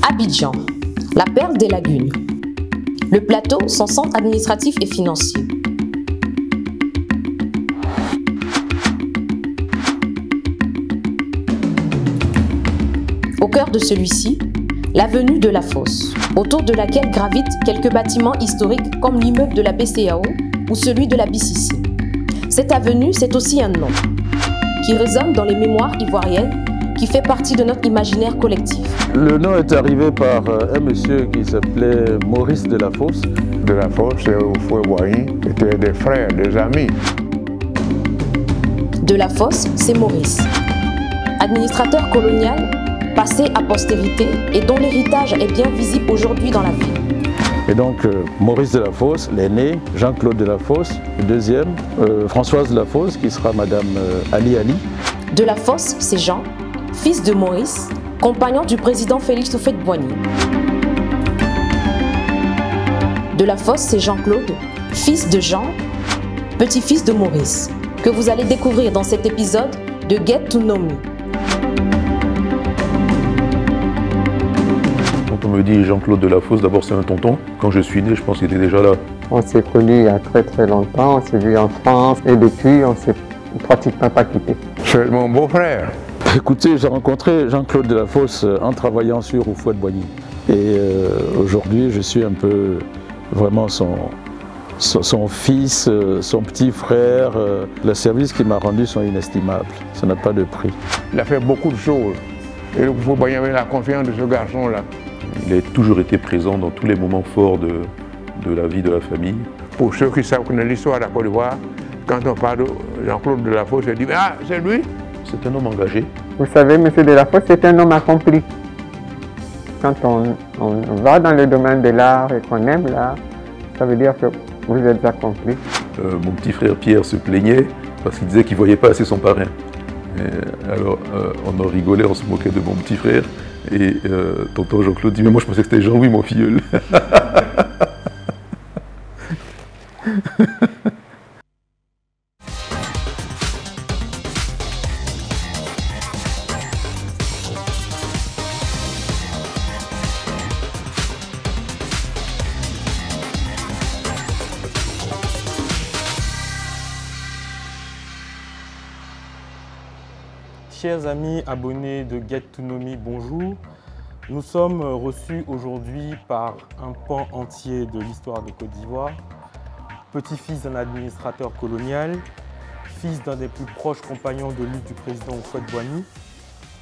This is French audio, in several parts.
Abidjan, la perle des lagunes. Le plateau, son centre administratif et financier. Au cœur de celui-ci, l'avenue de la Fosse, autour de laquelle gravitent quelques bâtiments historiques comme l'immeuble de la BCAO ou celui de la BCC. Cette avenue, c'est aussi un nom qui résonne dans les mémoires ivoiriennes, qui fait partie de notre imaginaire collectif. Le nom est arrivé par un monsieur qui s'appelait Maurice de la Fosse. De la Fosse et Houphouët-Boigny étaient des frères, des amis. De la Fosse, c'est Maurice, administrateur colonial, passé à postérité et dont l'héritage est bien visible aujourd'hui dans la ville. Et donc Maurice de la Fosse, l'aîné, Jean-Claude de la Fosse, le deuxième, Françoise de la Fosse, qui sera Madame Ali Ali. De la Fosse, c'est Jean, fils de Maurice, compagnon du président Félix Houphouët-Boigny. De la Fosse, c'est Jean-Claude, fils de Jean, petit-fils de Maurice, que vous allez découvrir dans cet épisode de Get to Know Me. Quand on me dit Jean-Claude de la Fosse, d'abord c'est un tonton. Quand je suis né, je pense qu'il était déjà là. On s'est connus il y a très longtemps, on s'est vu en France et depuis on ne s'est pratiquement pas quitté. C'est mon beau-frère. Écoutez, j'ai rencontré Jean-Claude de la Fosse en travaillant sur Houphouët-Boigny. Et aujourd'hui, je suis un peu vraiment son fils, son petit frère. Les services qu'il m'a rendus sont inestimables. Ça n'a pas de prix. Il a fait beaucoup de choses. Et il faut bien avoir la confiance de ce garçon-là. Il a toujours été présent dans tous les moments forts de la vie de la famille. Pour ceux qui savent connaître l'histoire de la Côte d'Ivoire, quand on parle de Jean-Claude de la Fosse, on dit « Ah, c'est lui !» C'est un homme engagé. Vous savez, M. de la Fosse, c'est un homme accompli. Quand on va dans le domaine de l'art et qu'on aime l'art, ça veut dire que vous êtes accompli. Mon petit frère Pierre se plaignait parce qu'il disait qu'il ne voyait pas assez son parrain. Alors on en rigolait, on se moquait de mon petit frère. Et tonton Jean-Claude dit « Mais moi je pensais que c'était Jean-Louis, mon filleul. » Chers amis abonnés de Get to Know Me, bonjour. Nous sommes reçus aujourd'hui par un pan entier de l'histoire de Côte d'Ivoire, petit-fils d'un administrateur colonial, fils d'un des plus proches compagnons de lutte du président Houphouët-Boigny,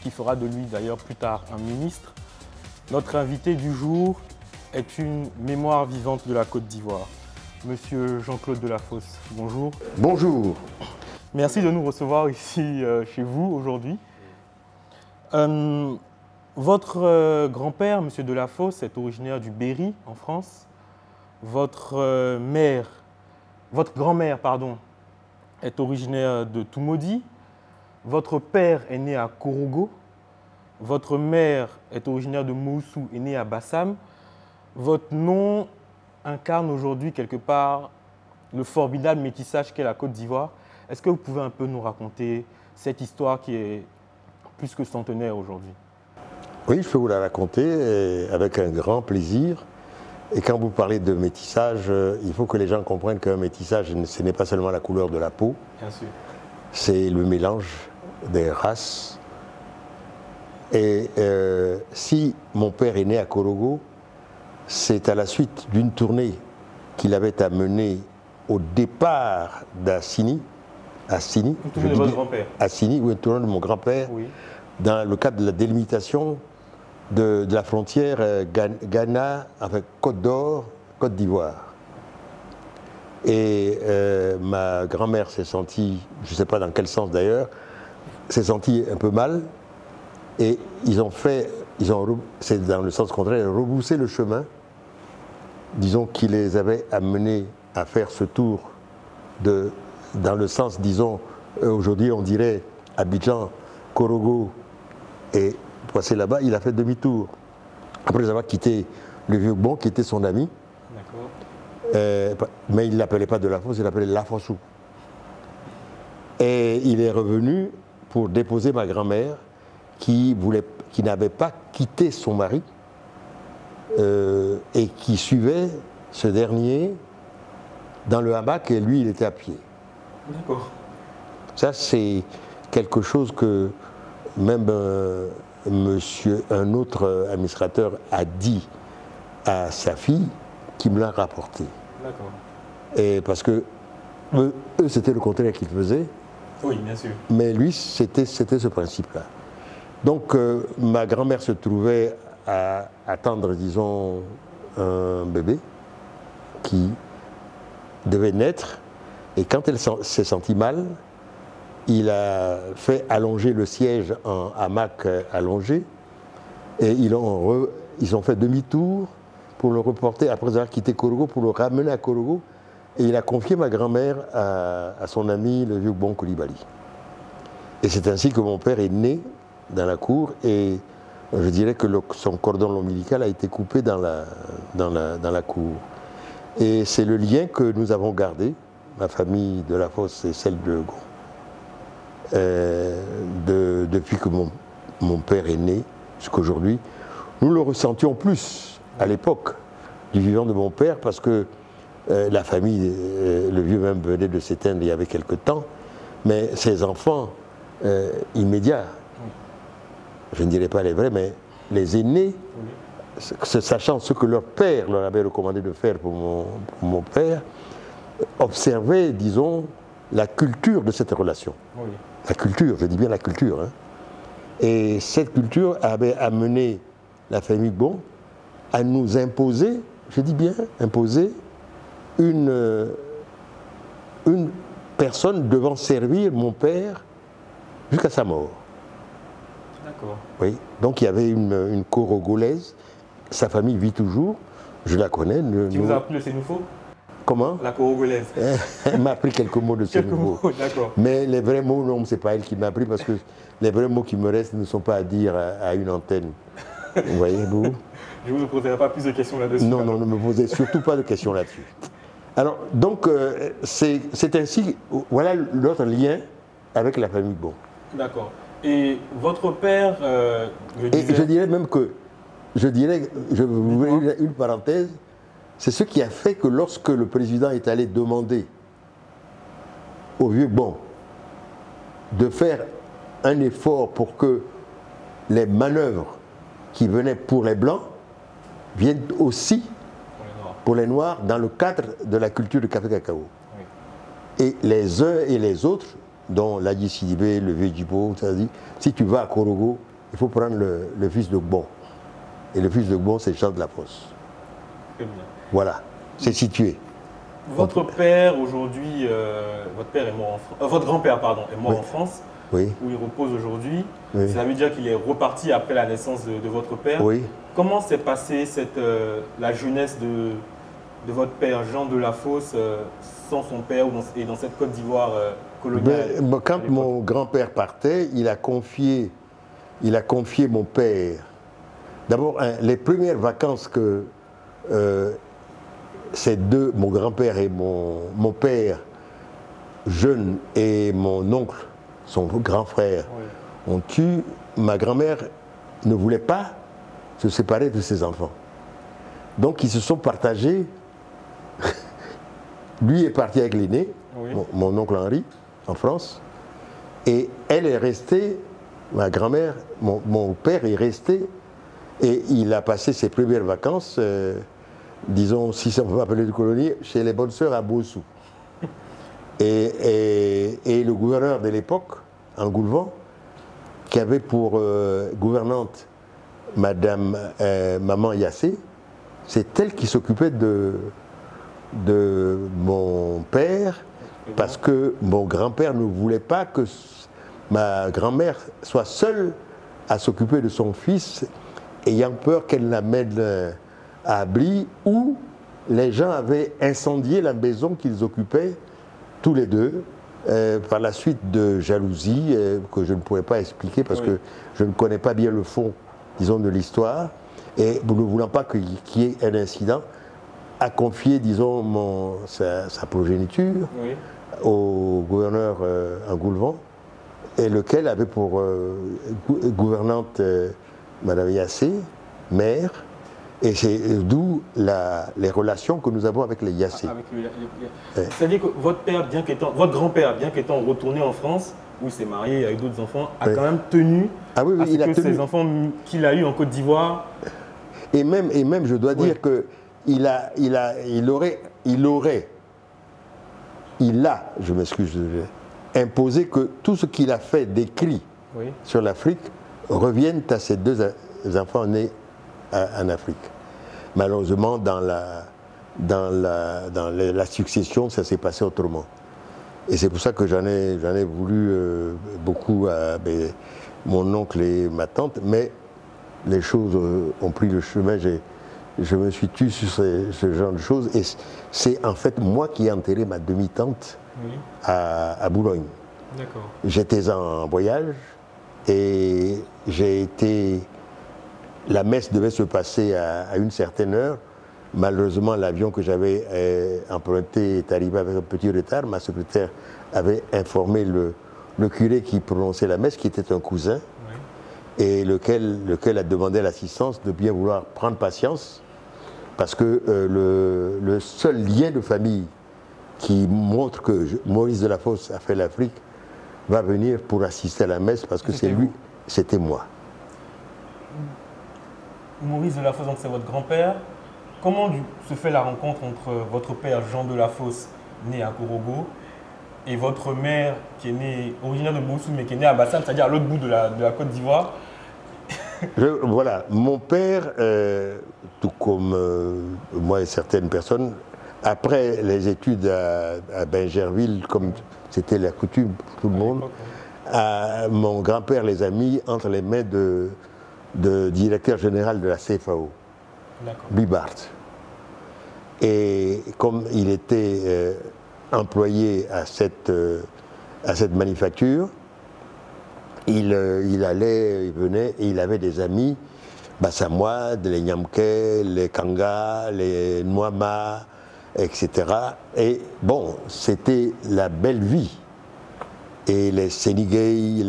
qui fera de lui d'ailleurs plus tard un ministre. Notre invité du jour est une mémoire vivante de la Côte d'Ivoire. Monsieur Jean-Claude de la Fosse, bonjour. Bonjour. Merci de nous recevoir ici chez vous aujourd'hui. Votre grand-père, M. de la Fosse, est originaire du Berry, en France. Votre grand-mère, pardon, est originaire de Toumaudi. Votre père est né à Korogo. Votre mère est originaire de Moussou et née à Bassam. Votre nom incarne aujourd'hui quelque part le formidable métissage qu'est la Côte d'Ivoire. Est-ce que vous pouvez un peu nous raconter cette histoire qui est plus que centenaire aujourd'hui? Oui, je peux vous la raconter avec un grand plaisir. Et quand vous parlez de métissage, il faut que les gens comprennent qu'un métissage, ce n'est pas seulement la couleur de la peau. Bien sûr. C'est le mélange des races. Et si mon père est né à Korogo, c'est à la suite d'une tournée qu'il avait à mener au départ d'Assini. Assini, de votre grand-père. Assini, oui, un tournant de mon grand-père, Oui. dans le cadre de la délimitation de la frontière Ghana avec Côte d'Or, Côte d'Ivoire. Et ma grand-mère s'est sentie, je ne sais pas dans quel sens d'ailleurs, s'est sentie un peu mal. Et c'est dans le sens contraire, rebrousser le chemin, disons, qui les avait amenés à faire ce tour dans le sens, disons, aujourd'hui on dirait Abidjan, Korogo et passer là-bas, il a fait demi-tour. Après avoir quitté le vieux Bon, qui était son ami. Mais il ne l'appelait pas de la Fosse, il l'appelait La Fossou. Et il est revenu pour déposer ma grand-mère qui n'avait pas quitté son mari et qui suivait ce dernier dans le hamac et lui il était à pied. D'accord. Ça c'est quelque chose que même un autre administrateur a dit à sa fille qui me l'a rapporté. D'accord. Et parce que eux c'était le contraire qu'ils faisaient. Oui, bien sûr. Mais lui, c'était ce principe-là. Donc, ma grand-mère se trouvait à attendre, disons, un bébé qui devait naître. Et quand elle s'est sentie mal, il a fait allonger le siège en hamac allongé. Et ils ont fait demi-tour pour le reporter après avoir quitté Korogo, pour le ramener à Korogo. Et il a confié ma grand-mère à son ami, le vieux Bon Coulibaly. Et c'est ainsi que mon père est né dans la cour et je dirais que son cordon ombilical a été coupé dans la cour. Et c'est le lien que nous avons gardé, ma famille de la Fosse et celle de Gon, depuis que mon père est né jusqu'à aujourd'hui. Nous le ressentions plus à l'époque du vivant de mon père parce que la famille, le vieux même venait de s'éteindre il y avait quelque temps, mais ses enfants immédiats, je ne dirais pas les vrais, mais les aînés, sachant ce que leur père leur avait recommandé de faire pour mon père, observaient, disons, la culture de cette relation. Oui. La culture, je dis bien la culture. Hein. Et cette culture avait amené la famille Bon à nous imposer, je dis bien imposer, une personne devant servir mon père jusqu'à sa mort. D'accord. Oui, donc il y avait une corogolaise, sa famille vit toujours, je la connais. Qui vous a appris le sénoufo? Comment? La corogolaise. Elle m'a appris quelques mots de sénoufo. D'accord. Mais les vrais mots, non, c'est pas elle qui m'a appris parce que les vrais mots qui me restent ne sont pas à dire à une antenne. Vous voyez, vous? Je ne vous poserai pas plus de questions là-dessus. Non, non, ne me posez surtout pas de questions là-dessus. Alors, donc, c'est ainsi, voilà notre lien avec la famille Bon. D'accord. Et votre père, je dirais même que, je vous mets une parenthèse, c'est ce qui a fait que lorsque le président est allé demander au vieux Bon de faire un effort pour que les manœuvres qui venaient pour les Blancs viennent aussi pour les Noirs dans le cadre de la culture du café-cacao. Oui. Et les uns et les autres, dont Ladji Sidibé, le vieux Djibo, ça dit, si tu vas à Korogo, il faut prendre le fils de Gbon. Et le fils de Gbon, c'est Jean de la Fosse. Très bien. Voilà, c'est situé. Votre père, aujourd'hui, votre père est mort votre grand-père, pardon, est mort oui. En France, oui. Où il repose aujourd'hui. Oui. Ça veut dire qu'il est reparti après la naissance de votre père. Oui. Comment s'est passée la jeunesse de votre père, Jean de la Fosse, sans son père et dans cette Côte d'Ivoire coloniale? Quand mon grand-père partait, il a confié mon père. D'abord, les premières vacances que ces deux, mon grand-père et mon père, jeune, et mon oncle, son grand frère, oui. Ont eu, ma grand-mère ne voulait pas se séparer de ses enfants. Donc ils se sont partagés. Lui est parti avec l'aîné, oui. mon oncle Henri, en France. Et elle est restée, ma grand-mère, mon père est resté, et il a passé ses premières vacances, disons, si ça peut appeler de colonie, chez les bonnes sœurs à Bossou. Et le gouverneur de l'époque, en Goulvan, qui avait pour gouvernante Madame Maman Yassé, c'est elle qui s'occupait de mon père, parce que mon grand-père ne voulait pas que ma grand-mère soit seule à s'occuper de son fils, ayant peur qu'elle l'amène à Abli, où les gens avaient incendié la maison qu'ils occupaient tous les deux, par la suite de jalousie que je ne pourrais pas expliquer parce oui. Que je ne connais pas bien le fond, disons, de l'histoire, et ne voulant pas qu'il y ait un incident, a confié, disons, sa progéniture oui. Au gouverneur en Goulvan, et lequel avait pour gouvernante Madame Yassé, mère, Et c'est d'où les relations que nous avons avec les Yassé. C'est-à-dire que votre grand-père, bien qu'étant retourné en France, où il s'est marié avec d'autres enfants, a quand même tenu à ce que ces enfants qu'il a eus en Côte d'Ivoire. Et même, je dois dire que il a, je m'excuse, imposé que tout ce qu'il a fait d'écrit sur l'Afrique revienne à ses deux enfants nés en Afrique. Malheureusement, dans la succession, ça s'est passé autrement. Et c'est pour ça que j'en ai voulu beaucoup à mon oncle et ma tante, mais les choses ont pris le chemin. Je me suis tué sur ce genre de choses. Et c'est en fait moi qui ai enterré ma demi-tante à Boulogne. J'étais en voyage et la messe devait se passer à une certaine heure. Malheureusement, l'avion que j'avais emprunté est arrivé avec un petit retard. Ma secrétaire avait informé le curé qui prononçait la messe, qui était un cousin, et lequel a demandé à l'assistance de bien vouloir prendre patience, parce que le seul lien de famille qui montre que Maurice Delafosse a fait l'Afrique va venir pour assister à la messe, parce que c'est lui, c'était moi. Maurice Delafosse, donc c'est votre grand-père. Comment se fait la rencontre entre votre père Jean Delafosse, né à Korogo, et votre mère, qui est née, originaire de Bossou, mais qui est née à Bassam, c'est-à-dire à l'autre bout de la Côte d'Ivoire? Voilà, mon père, tout comme moi et certaines personnes, après les études à Bingerville, comme c'était la coutume pour tout le monde, mon grand-père les a mis entre les mains de directeur général de la CFAO, Bibart. Et comme il était employé à cette manufacture, il venait et il avait des amis, Bassamois, les Nyamke, les Kanga, les Nwama, etc. Et bon, c'était la belle vie. Et les Sénigay,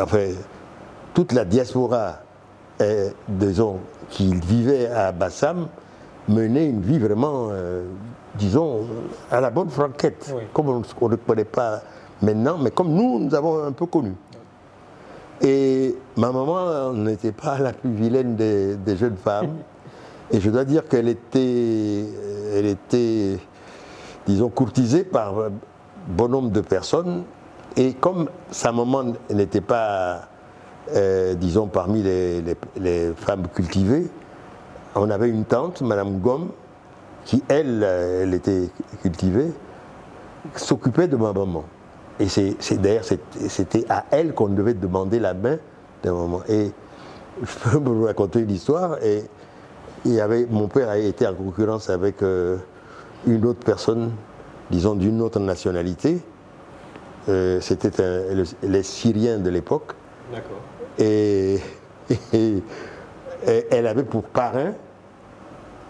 enfin, toute la diaspora, disons, qui vivait à Bassam, menait une vie vraiment, disons, à la bonne franquette, comme on ne connaît pas maintenant, mais comme nous avons un peu connu. Et ma maman n'était pas la plus vilaine des jeunes femmes, et je dois dire qu'elle était, disons, courtisée par bon nombre de personnes, et comme sa maman n'était pas, disons, parmi les femmes cultivées, on avait une tante, Madame Gom, qui, elle était cultivée, s'occupait de ma maman. Et d'ailleurs, c'était à elle qu'on devait demander la main d'un moment. Et je peux vous raconter une histoire. Et mon père a été en concurrence avec une autre personne, disons d'une autre nationalité. C'était les Syriens de l'époque. D'accord. Et elle avait pour parrain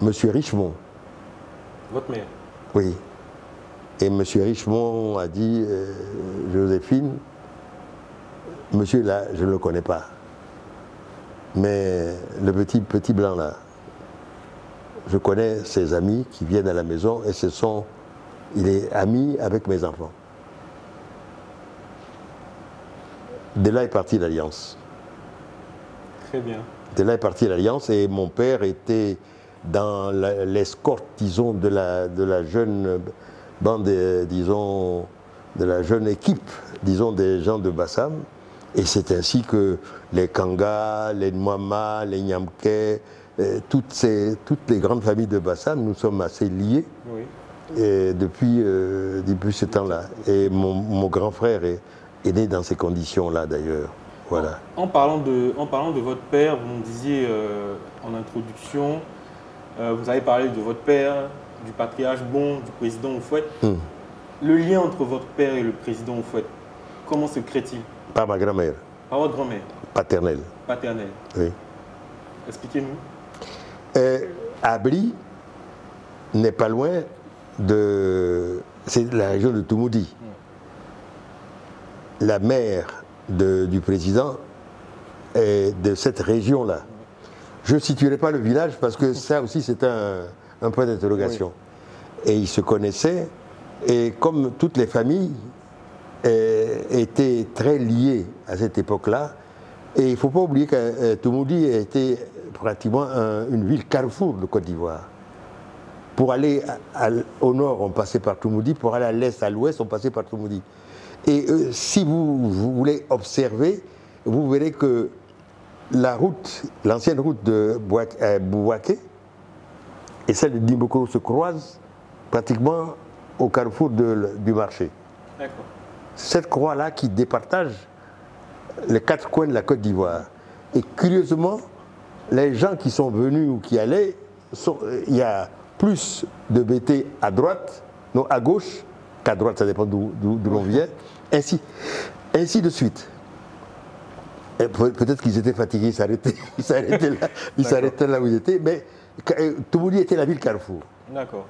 M. Richemont. Votre mère? Oui. Et M. Richemont a dit, Joséphine, monsieur là, je ne le connais pas. Mais le petit blanc là, je connais ses amis qui viennent à la maison et il est ami avec mes enfants. De là est partie l'alliance. Très bien. De là est partie l'alliance et mon père était dans l'escorte, disons, de la jeune bande, disons, de la jeune équipe, disons, des gens de Bassam. Et c'est ainsi que les Kanga, les Nwama, les Nyamke, toutes les grandes familles de Bassam, nous sommes assez liés depuis ce temps-là. Et mon grand frère est né dans ces conditions-là, d'ailleurs. Voilà. En parlant de votre père, vous me disiez en introduction, vous avez parlé de votre père, du patriarche Bon, du président Houphouët. Le lien entre votre père et le président Houphouët, comment se crée-t-il? Par ma grand-mère. Par votre grand-mère? Paternelle. Paternelle. Oui. Expliquez-nous. Abri n'est pas loin c'est la région de Toumoudi. La mère du président est de cette région-là. Je ne situerai pas le village parce que ça aussi c'est un point d'interrogation. Oui. Et ils se connaissaient, et comme toutes les familles étaient très liées à cette époque-là, et il ne faut pas oublier que Toumoudi était pratiquement une ville carrefour de Côte d'Ivoire. Pour aller au nord, on passait par Toumoudi, pour aller à l'est, à l'ouest, on passait par Toumoudi. Et si vous voulez observer, vous verrez que la route, l'ancienne route de Bouaké et celle de Dimbokoro se croisent pratiquement au carrefour du marché. Cette croix-là qui départage les 4 coins de la Côte d'Ivoire. Et curieusement, les gens qui sont venus ou qui allaient, il y a plus de BT à droite, non à gauche, qu'à droite, ça dépend d'où l'on vient, ainsi de suite. Peut-être qu'ils étaient fatigués, ils s'arrêtaient là où ils étaient, mais Toumoudi était la ville carrefour. D'accord.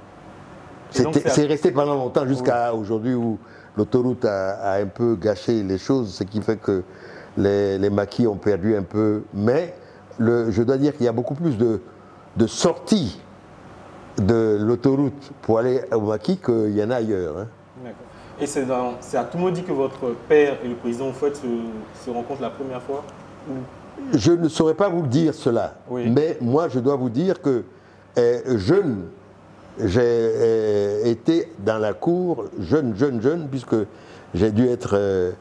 C'est resté pendant longtemps, jusqu'à aujourd'hui où l'autoroute a un peu gâché les choses, ce qui fait que les maquis ont perdu un peu. Mais je dois dire qu'il y a beaucoup plus de sorties de l'autoroute pour aller au maquis qu'il y en a ailleurs. Hein. D'accord. Et c'est à Toumoudi que votre père et le président Houphouët se rencontrent la première fois ou... Je ne saurais pas vous dire cela, mais moi je dois vous dire que jeune, j'ai été dans la cour, jeune, puisque j'ai dû être,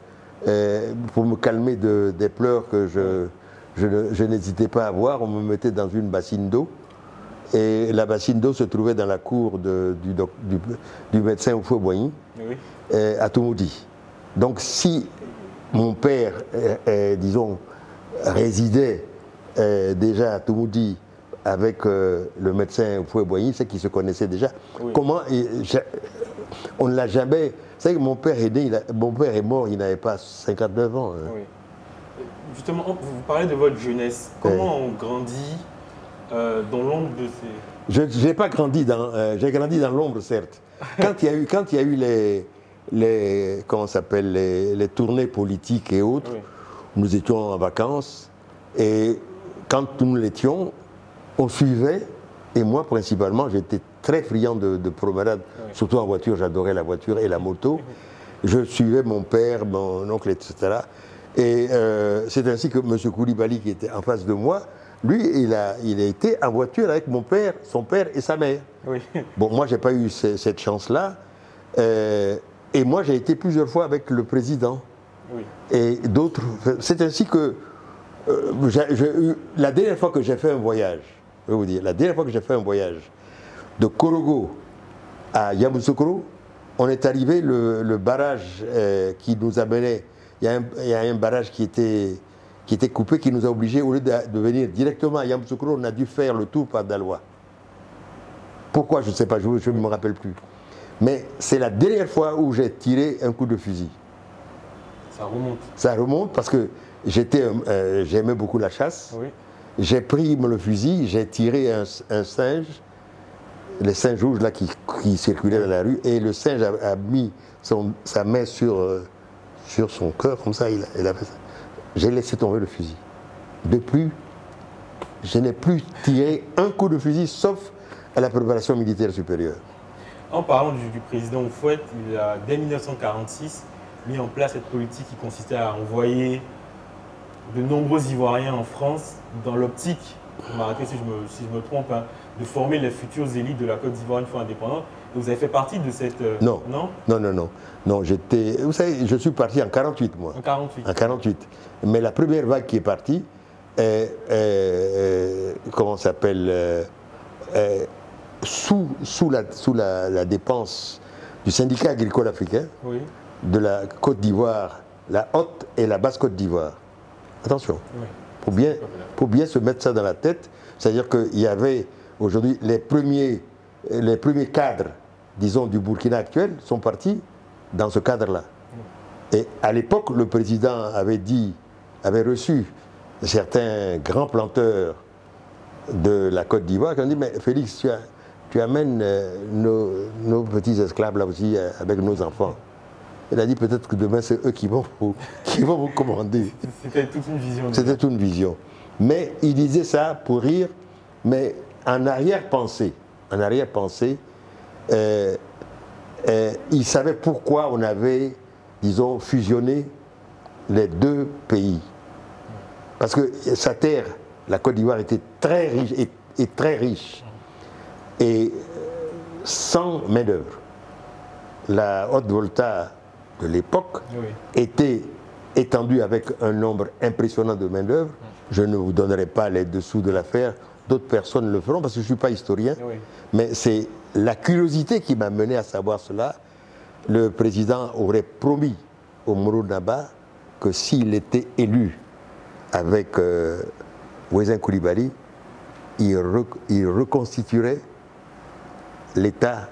pour me calmer des pleurs que je n'hésitais pas à avoir, on me mettait dans une bassine d'eau. Et la bassine d'eau se trouvait dans la cour du médecin Houphouët-Boigny, à Toumoudi. Donc si mon père, disons, résidait déjà à Toumoudi avec le médecin Houphouët-Boigny, c'est qu'ils se connaissaient déjà. Comment on ne l'a jamais... Vous savez que mon père est né, mon père est mort, il n'avait pas 59 ans. Hein. Oui. Justement, vous parlez de votre jeunesse. Comment on grandit dans l'ombre de ces... Je n'ai pas grandi dans... j'ai grandi dans l'ombre, certes. Quand il y a eu comment s'appelle, les tournées politiques et autres, nous étions en vacances, et quand nous l'étions, on suivait, et moi principalement, j'étais très friand de promenade, surtout en voiture, j'adorais la voiture et la moto. Je suivais mon père, mon oncle, etc. Et c'est ainsi que M. Koulibaly, qui était en face de moi, lui, il a été en voiture avec mon père, son père et sa mère. Bon, moi, je n'ai pas eu cette chance-là. Et moi, j'ai été plusieurs fois avec le président. Et d'autres. C'est ainsi que la dernière fois que j'ai fait un voyage, je vais vous dire, la dernière fois que j'ai fait un voyage de Korogo à Yamoussoukro, on est arrivé, le barrage qui nous amenait, il y a un barrage qui était coupé, qui nous a obligés, au lieu de venir directement à Yamoussoukro, on a dû faire le tour par Daloa. Pourquoi, je ne sais pas, je ne me rappelle plus. Mais c'est la dernière fois où j'ai tiré un coup de fusil. Ça remonte. Ça remonte parce que j'aimais beaucoup la chasse. J'ai pris le fusil, j'ai tiré un singe, les singes rouges là qui circulaient dans la rue, et le singe a mis sa main sur son cœur, comme ça, il a fait ça. J'ai laissé tomber le fusil. Depuis, je n'ai plus tiré un coup de fusil, sauf à la préparation militaire supérieure. En parlant du président Houphouët, il a, dès 1946, mis en place cette politique qui consistait à envoyer de nombreux Ivoiriens en France dans l'optique, m'arrêtez si je me trompe, hein, de former les futures élites de la Côte d'Ivoire une fois indépendante. Et vous avez fait partie de cette... Non, vous savez, je suis parti en 48, moi. En 48. En 48. Mais la première vague qui est partie, comment ça s'appelle, sous la dépense du syndicat agricole africain, de la Côte d'Ivoire, la Haute et la Basse Côte d'Ivoire. Attention, pour bien se mettre ça dans la tête, c'est-à-dire qu'il y avait aujourd'hui les premiers cadres, disons, du Burkina actuel sont partis dans ce cadre-là. Et à l'époque, le président avait reçu certains grands planteurs de la Côte d'Ivoire qui ont dit, mais Félix, tu amènes nos petits esclaves là aussi avec nos enfants. Il a dit peut-être que demain c'est eux qui vont vous commander. C'était toute une vision. C'était toute une vision. Mais il disait ça pour rire, mais en arrière-pensée, il savait pourquoi on avait, disons, fusionné les deux pays. Parce que sa terre, la Côte d'Ivoire, était très riche et très riche. Et sans main-d'œuvre. La Haute-Volta de l'époque était étendue avec un nombre impressionnant de main-d'œuvre. Je ne vous donnerai pas les dessous de l'affaire, d'autres personnes le feront parce que je ne suis pas historien. Mais c'est la curiosité qui m'a mené à savoir cela. Le président aurait promis au Moro Naba que s'il était élu avec Ouézin Coulibaly, il reconstituerait l'État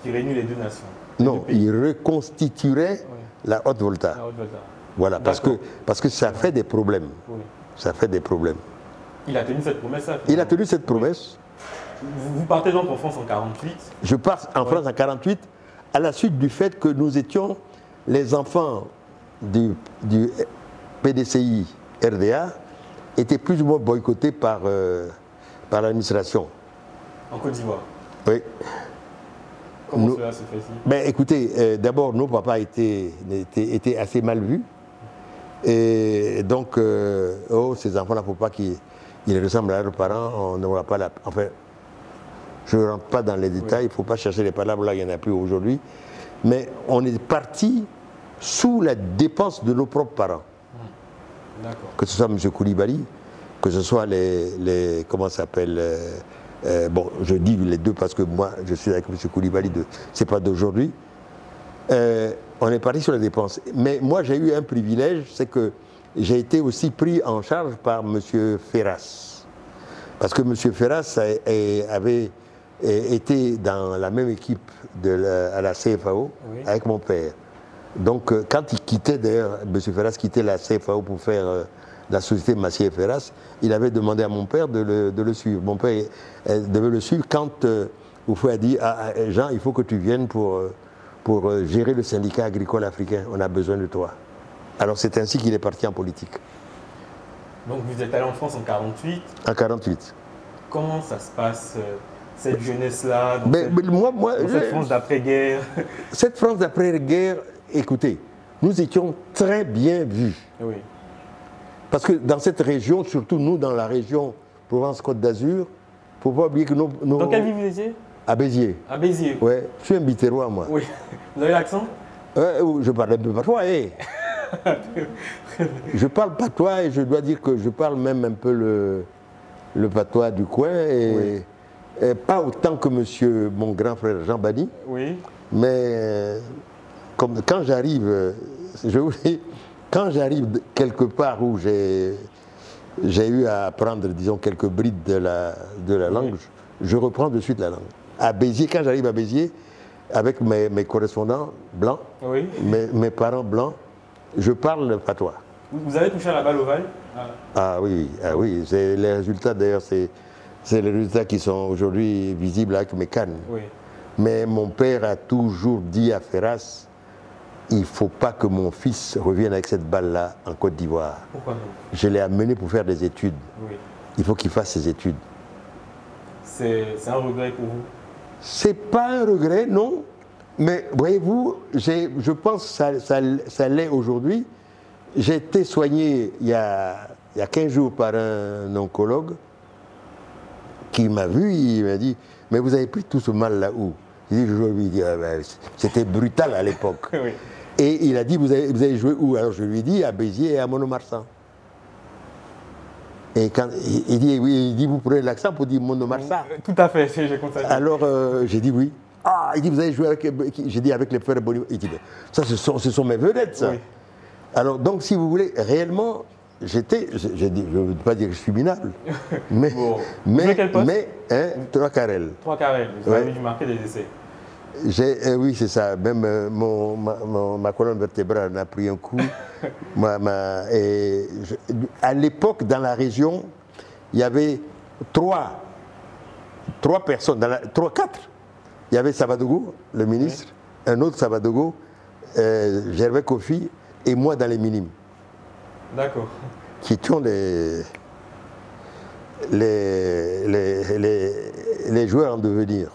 qui réunit les deux nations. Non, il reconstituerait la Haute-Volta. Voilà, parce que ça fait des problèmes. Ça fait des problèmes. Il a tenu cette promesse. Il a tenu cette promesse. Vous partez donc en France en 1948. Je pars en France en 1948 à la suite du fait que nous étions les enfants du PDCI RDA étaient plus ou moins boycottés par l'administration. En Côte d'Ivoire. Oui. Comment cela se fait-il? Ben, écoutez, d'abord, nos papas étaient assez mal vus. Et donc, ces enfants-là, il ne faut pas qu'ils ressemblent à leurs parents. On n'aura pas la... Enfin, je ne rentre pas dans les détails, il ne faut pas chercher les palabres, là, il n'y en a plus aujourd'hui. Mais on est parti sous la dépense de nos propres parents. Que ce soit M. Coulibaly, que ce soit les comment ça s'appelle bon, je dis les deux parce que moi, je suis avec M. Coulibaly, ce n'est pas d'aujourd'hui. On est parti sur la dépense. Mais moi, j'ai eu un privilège, c'est que j'ai été aussi pris en charge par M. Ferras. Parce que M. Ferras avait été dans la même équipe à la CFAO avec mon père. Donc, quand il quittait, d'ailleurs, M. Ferras quittait la CFAO pour faire la société Massier Ferras, il avait demandé à mon père de le suivre. Mon père devait le suivre quand Oufoué a dit Jean, il faut que tu viennes pour gérer le syndicat agricole africain, on a besoin de toi. Alors c'est ainsi qu'il est parti en politique. Donc vous êtes allé en France en 1948. En 1948. Comment ça se passe, cette jeunesse-là, dans cette France d'après-guerre? Cette France d'après-guerre, écoutez, nous étions très bien vus. Oui. Parce que dans cette région, surtout nous, dans la région Provence-Côte d'Azur, il ne faut pas oublier que nos... Dans quelle ville vous étiez? À Béziers. À Béziers? Oui, je suis un Biterrois, moi. Oui. Vous avez l'accent? Je parle un peu patois, Je parle patois et je dois dire que je parle même un peu le patois du coin. Et pas autant que mon grand frère Jean Bani. Oui. Mais quand j'arrive, quand j'arrive quelque part où j'ai eu à apprendre, disons, quelques brides de la langue, je reprends de suite la langue. À Béziers, quand j'arrive à Béziers, avec mes correspondants blancs, mes parents blancs, je parle le patois. Vous avez touché à la balle ovale? Ah oui, les résultats d'ailleurs, c'est les résultats qui sont aujourd'hui visibles avec mes cannes. Oui. Mais mon père a toujours dit à Ferras, il ne faut pas que mon fils revienne avec cette balle-là en Côte d'Ivoire. Pourquoi non? Je l'ai amené pour faire des études. Oui. Il faut qu'il fasse ses études. C'est un regret pour vous? C'est pas un regret, non. Mais voyez-vous, je pense que ça l'est aujourd'hui. J'ai été soigné il y a 15 jours par un oncologue qui m'a vu, il m'a dit, mais vous avez pris tout ce mal-là où? Je lui ai dit, c'était brutal à l'époque. Oui. Et il a dit, vous avez joué où? Alors je lui ai dit, à Béziers et à Monomarsan. Et quand il dit, oui, il dit, vous prenez l'accent pour dire Monomarsan. Tout à fait, j'ai compris. Alors j'ai dit oui. Ah, il dit, vous avez joué avec... J'ai dit, avec les frères Boniface. Il dit, ça, ce sont mes vedettes, ça. Oui. Alors, donc, si vous voulez, réellement, je ne veux pas dire que je suis minable, mais... Bon. Trois carrels. Trois carrels, vous avez dû marquer des essais. Oui, c'est ça. Même ma colonne vertébrale en a pris un coup. À l'époque, dans la région, il y avait trois personnes, quatre. Il y avait Savadogo, le ministre, un autre Savadogo, Gervais Kofi, et moi dans les minimes. D'accord. qui étions les joueurs en devenir.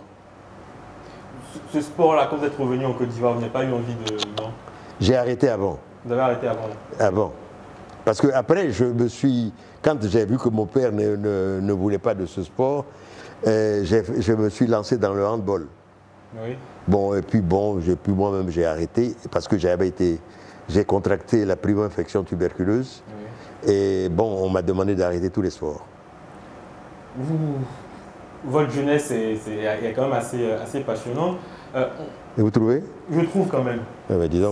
Ce sport-là, quand vous êtes revenu en Côte d'Ivoire, vous n'avez pas eu envie de... Non. J'ai arrêté avant. Vous avez arrêté avant? Avant. Parce que après, quand j'ai vu que mon père ne voulait pas de ce sport, je me suis lancé dans le handball. Oui. Bon, et puis bon, moi-même j'ai arrêté parce que j'ai contracté la primo-infection tuberculeuse. Oui. Et bon, on m'a demandé d'arrêter tous les sports. Votre jeunesse est quand même assez passionnante. Et vous trouvez? Je trouve quand même. Ah ben, disons,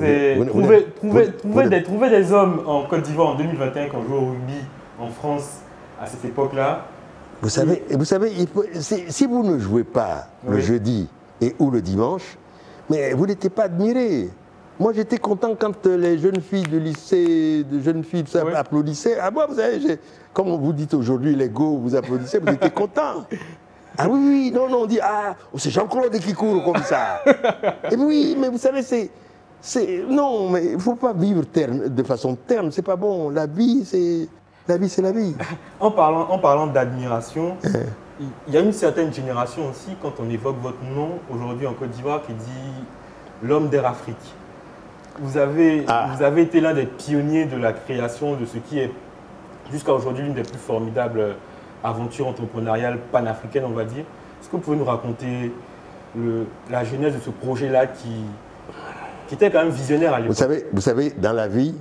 trouver des hommes en Côte d'Ivoire en 2021 qui ont joué au rugby en France à cette époque-là. Vous savez, si vous ne jouez pas le jeudi ou le dimanche, mais vous n'étiez pas admiré. Moi, j'étais content quand les jeunes filles de lycée, applaudissaient. Ah bon, vous savez, comme vous dites aujourd'hui, les go, vous applaudissez, vous étiez content. Ah oui, non, on dit, ah, c'est Jean-Claude qui court comme ça. Et oui, mais vous savez, non, mais il ne faut pas vivre de façon terne, c'est pas bon. La vie, c'est la vie. En parlant d'admiration, il y a une certaine génération aussi, quand on évoque votre nom aujourd'hui en Côte d'Ivoire, qui dit l'homme d'Air Afrique. Vous avez été l'un des pionniers de la création de ce qui est jusqu'à aujourd'hui l'une des plus formidables aventures entrepreneuriales panafricaines, on va dire. Est-ce que vous pouvez nous raconter la genèse de ce projet-là qui était quand même visionnaire à l'époque? Vous savez, dans la vie,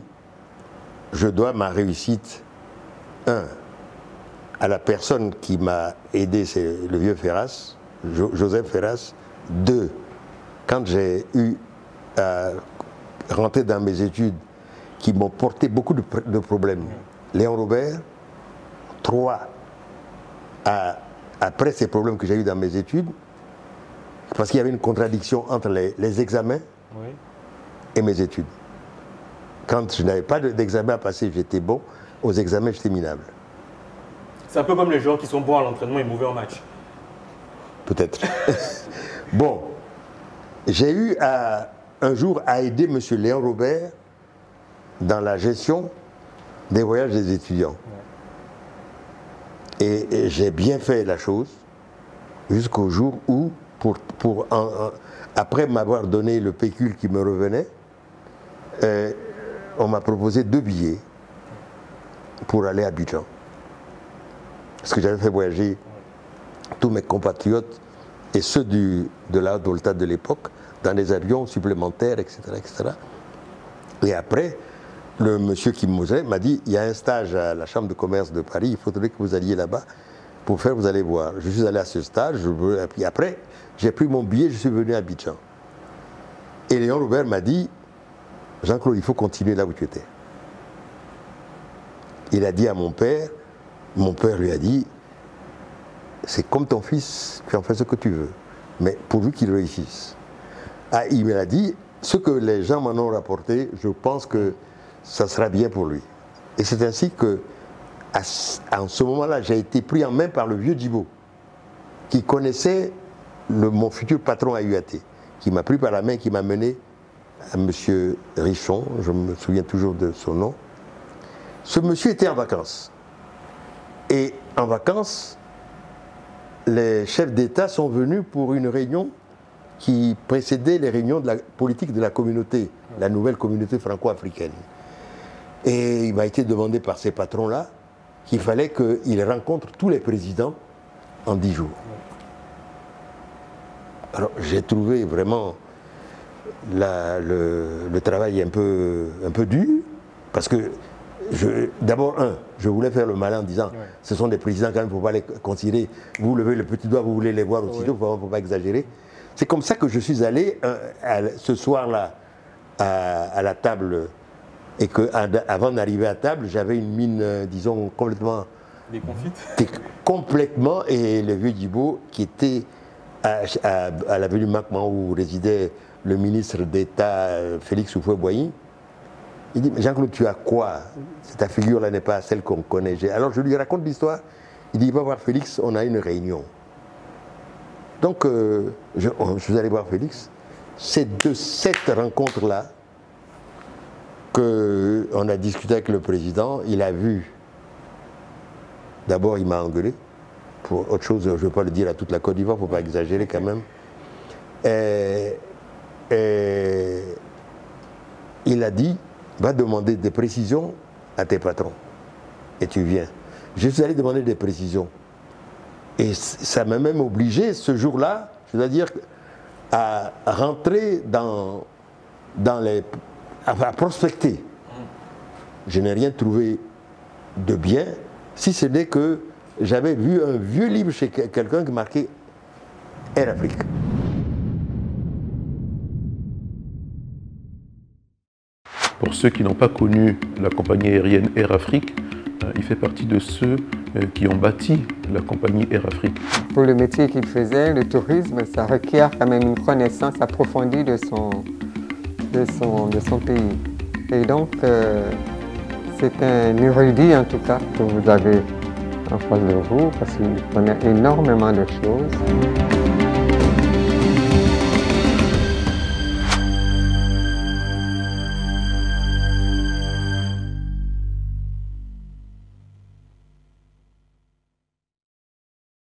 je dois ma réussite, à la personne qui m'a aidé, c'est le vieux Ferras, Joseph Ferras. 2, quand j'ai eu à rentrer dans mes études qui m'ont porté beaucoup de problèmes, Léon Robert. 3, après ces problèmes que j'ai eu dans mes études, parce qu'il y avait une contradiction entre les examens et mes études. Quand je n'avais pas d'examen à passer, j'étais bon. Aux examens, j'étais minable. C'est un peu comme les gens qui sont bons à l'entraînement et mauvais en match. Peut-être. Bon, j'ai eu un jour à aider M. Léon Robert dans la gestion des voyages des étudiants. Et j'ai bien fait la chose jusqu'au jour où, après m'avoir donné le pécule qui me revenait, on m'a proposé 2 billets pour aller à Abidjan. Parce que j'avais fait voyager tous mes compatriotes et ceux de la Haute-Volta de l'époque dans des avions supplémentaires, etc., etc. Et après, le monsieur qui m'a dit, il y a un stage à la Chambre de commerce de Paris, il faudrait que vous alliez là-bas pour faire, vous allez voir. Je suis allé à ce stage, et puis après, j'ai pris mon billet, je suis venu à Abidjan. Et Léon Robert m'a dit, Jean-Claude, il faut continuer là où tu étais. Il a dit à mon père lui a dit, c'est comme ton fils, tu en fais ce que tu veux, mais pourvu qu'il réussisse. Ah, il me l'a dit, ce que les gens m'en ont rapporté, je pense que ça sera bien pour lui. Et c'est ainsi que, en ce moment-là, j'ai été pris en main par le vieux Djibo, qui connaissait mon futur patron à UAT, qui m'a pris par la main, qui m'a mené à M. Richon, je me souviens toujours de son nom. Ce monsieur était en vacances. Et en vacances, les chefs d'État sont venus pour une réunion qui précédait les réunions de la politique de la communauté, la nouvelle communauté franco-africaine. Et il m'a été demandé par ces patrons-là qu'il fallait qu'ils rencontrent tous les présidents en 10 jours. Alors j'ai trouvé vraiment le travail un peu dur, parce que d'abord, je voulais faire le malin en disant, ce sont des présidents quand même, il ne faut pas les considérer, vous levez le petit doigt, vous voulez les voir aussitôt, il ne faut pas exagérer. C'est comme ça que je suis allé ce soir-là à la table, et qu'avant d'arriver à table, j'avais une mine, disons, complètement... Déconfite. Complètement, et le vieux Djibo, qui était à l'avenue Macman, où résidait le ministre d'État Félix Houphouët-Boigny, il dit, Jean-Claude, tu as quoi? Ta figure-là n'est pas celle qu'on connaît. Alors je lui raconte l'histoire. Il dit, va voir Félix, on a une réunion. Donc je suis allé voir Félix. C'est de cette rencontre-là qu'on a discuté avec le président. Il a vu D'abord, il m'a engueulé. Pour autre chose, je ne veux pas le dire à toute la Côte d'Ivoire, il ne faut pas exagérer quand même. Et il a dit, va demander des précisions à tes patrons. Et tu viens. Je suis allé demander des précisions. Et ça m'a même obligé, ce jour-là, c'est-à-dire à rentrer à prospecter. Je n'ai rien trouvé de bien, si ce n'est que j'avais vu un vieux livre chez quelqu'un qui marquait Air Afrique. Pour ceux qui n'ont pas connu la compagnie aérienne Air Afrique, il fait partie de ceux qui ont bâti la compagnie Air Afrique. Pour le métier qu'il faisait, le tourisme, ça requiert quand même une connaissance approfondie de son pays. Et donc, c'est un érudit en tout cas que vous avez en face de vous, parce qu'il connaît énormément de choses.